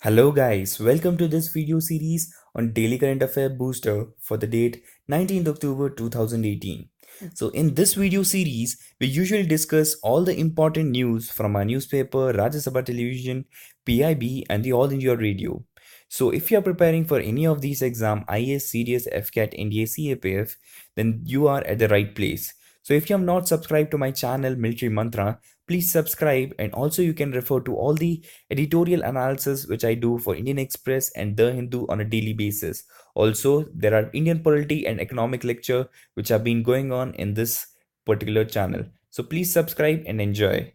Hello guys, welcome to this video series on Daily Current Affair Booster for the date 19th October 2018. So in this video series, we usually discuss all the important news from our newspaper, Rajya Sabha Television, PIB and the All India Radio. So if you are preparing for any of these exam, IAS, CDS, AFCAT, NDA, CAPF, then you are at the right place. So if you have not subscribed to my channel Military Mantra, please subscribe, and also you can refer to all the editorial analysis which I do for Indian Express and The Hindu on a daily basis. Also, there are Indian polity and economic lecture which have been going on in this particular channel. So please subscribe and enjoy.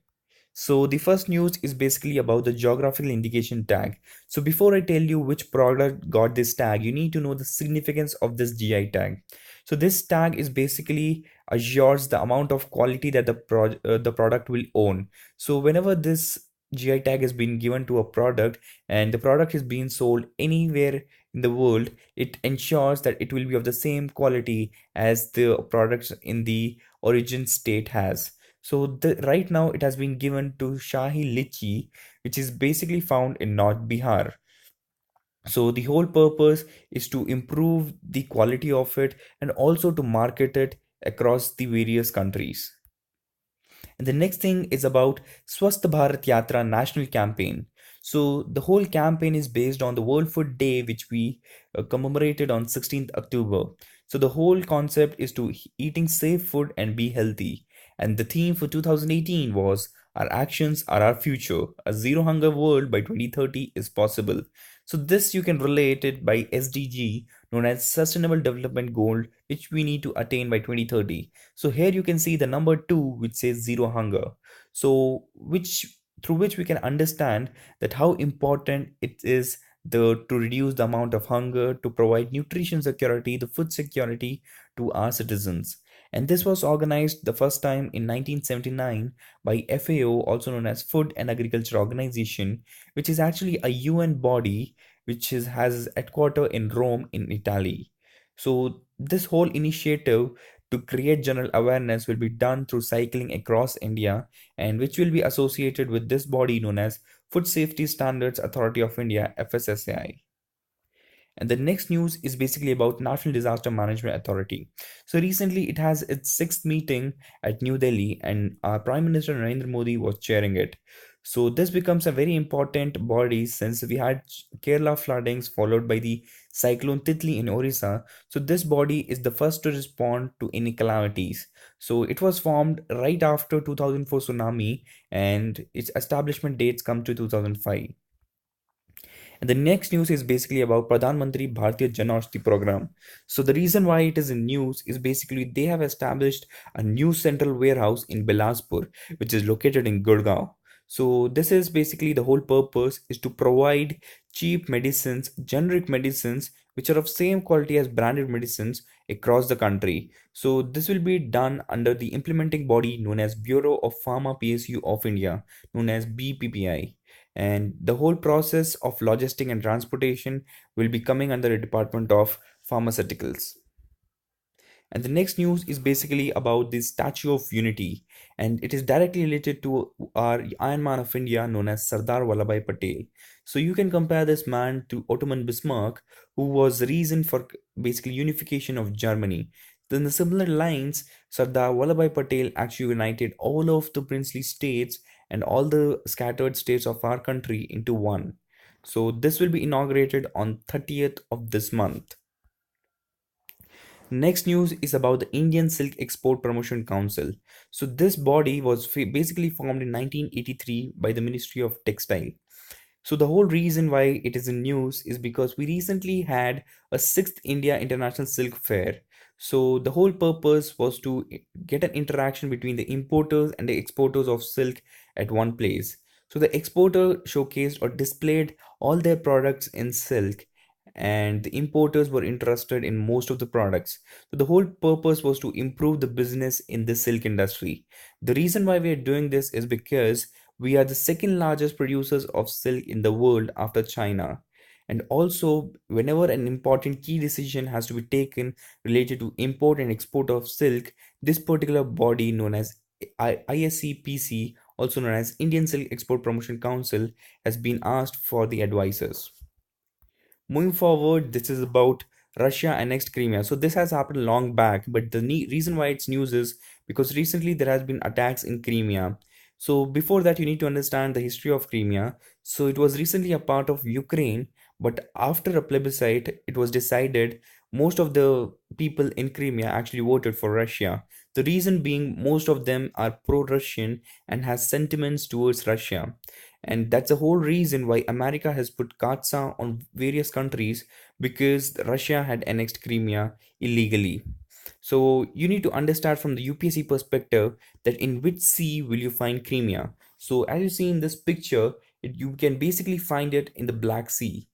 So the first news is basically about the geographical indication tag. So before I tell you which product got this tag, you need to know the significance of this GI tag. So this tag is basically assures the amount of quality that the product will own. So whenever this GI tag has been given to a product and the product is being sold anywhere in the world, it ensures that it will be of the same quality as the products in the origin state has. So right now it has been given to Shahi Litchi, which is basically found in North Bihar. So the whole purpose is to improve the quality of it and also to market it across the various countries. And the next thing is about SWASH Bharat Yatra national campaign. So the whole campaign is based on the World Food Day, which we commemorated on 16th October. So the whole concept is to eating safe food and be healthy. And the theme for 2018 was our actions are our future. A zero hunger world by 2030 is possible. So this you can relate it by SDG, known as Sustainable Development Goal, which we need to attain by 2030. So here you can see the number 2 which says zero hunger. So which through which we can understand that how important it is to reduce the amount of hunger, to provide nutrition security, the food security to our citizens. And this was organized the first time in 1979 by FAO, also known as Food and Agriculture Organization, which is actually a UN body which has its headquarters in Rome in Italy. So this whole initiative to create general awareness will be done through cycling across India, and which will be associated with this body known as Food Safety Standards Authority of India, FSSAI. And the next news is basically about National Disaster Management Authority. So recently it has its sixth meeting at New Delhi, and our Prime Minister Narendra Modi was chairing it. So this becomes a very important body since we had Kerala floodings followed by the cyclone Titli in Orissa. So this body is the first to respond to any calamities. So it was formed right after 2004 tsunami, and its establishment dates come to 2005. And the next news is basically about Pradhanmantri Bharatiya Jan Aushadhi program. So the reason why it is in news is basically they have established a new central warehouse in Bilaspur, which is located in Gurgaon. So this is basically the whole purpose is to provide cheap medicines, generic medicines, which are of same quality as branded medicines across the country. So this will be done under the implementing body known as Bureau of Pharma PSU of India, known as BPPI, and the whole process of logistic and transportation will be coming under the Department of Pharmaceuticals. And the next news is basically about the Statue of Unity, and it is directly related to our Iron Man of India known as Sardar Vallabhbhai Patel. So you can compare this man to Ottoman Bismarck, who was the reason for basically unification of Germany. Then the similar lines, Sardar Vallabhbhai Patel actually united all of the princely states and all the scattered states of our country into one. So this will be inaugurated on 30th of this month. Next news is about the Indian Silk Export Promotion Council. So this body was basically formed in 1983 by the Ministry of Textile. So the whole reason why it is in news is because we recently had a sixth India International Silk Fair. So the whole purpose was to get an interaction between the importers and the exporters of silk at one place. So the exporter showcased or displayed all their products in silk, and the importers were interested in most of the products. So the whole purpose was to improve the business in the silk industry. The reason why we are doing this is because we are the second largest producers of silk in the world after China. And also, whenever an important key decision has to be taken related to import and export of silk, this particular body known as ISCPC also known as Indian Silk Export Promotion Council, has been asked for the advices. Moving forward, this is about Russia annexed Crimea. So this has happened long back, but the reason why it's news is because recently there has been attacks in Crimea. So before that, you need to understand the history of Crimea. So it was recently a part of Ukraine, but after a plebiscite, it was decided most of the people in Crimea actually voted for Russia. The reason being most of them are pro-Russian and has sentiments towards Russia. And that's the whole reason why America has put katsa on various countries, because Russia had annexed Crimea illegally. So you need to understand from the UPSC perspective that in which sea will you find Crimea. So as you see in this picture, you can basically find it in the Black Sea.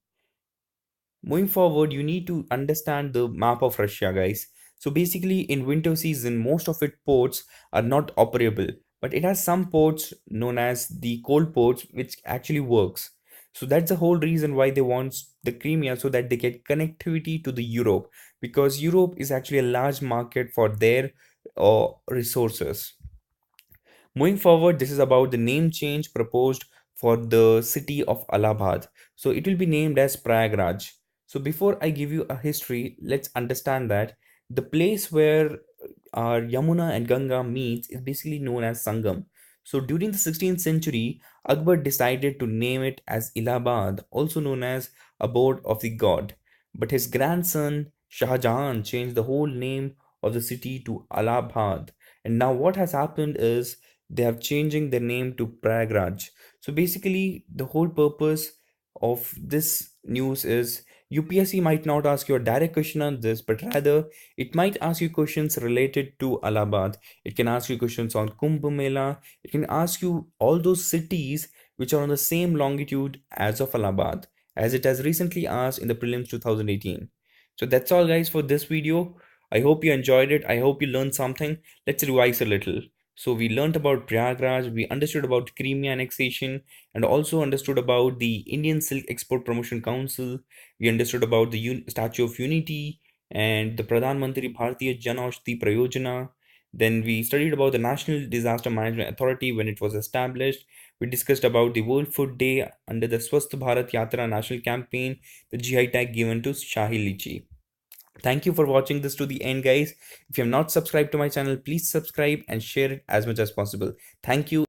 Moving forward, you need to understand the map of Russia, guys. So basically, in winter season, most of its ports are not operable, but it has some ports known as the cold ports, which actually works. So that's the whole reason why they want the Crimea, so that they get connectivity to the Europe, because Europe is actually a large market for their resources. Moving forward, this is about the name change proposed for the city of Allahabad. So it will be named as Prayagraj. So before I give you a history, let's understand that the place where our Yamuna and Ganga meets is basically known as Sangam. So during the 16th century, Akbar decided to name it as Allahabad, also known as Abode of the God. But his grandson Shah Jahan changed the whole name of the city to Allahabad. And now what has happened is they have changing their name to Prayagraj. So basically, the whole purpose of this news is UPSC might not ask you a direct question on this, but rather it might ask you questions related to Allahabad. It can ask you questions on Kumbh Mela. It can ask you all those cities which are on the same longitude as of Allahabad, as it has recently asked in the prelims 2018. So that's all, guys, for this video. I hope you enjoyed it. I hope you learned something. Let's revise a little. So we learned about Prayagraj, we understood about Crimea annexation, and also understood about the Indian Silk Export Promotion Council. We understood about the Statue of Unity and the Pradhanmantri Bharatiya Jan Aushadhi Prayojana. Then we studied about the National Disaster Management Authority when it was established. We discussed about the World Food Day under the Swasth Bharat Yatra national campaign, the GI tag given to Shahi Lichi. Thank you for watching this to the end, guys. If you have not subscribed to my channel, please subscribe and share it as much as possible. Thank you.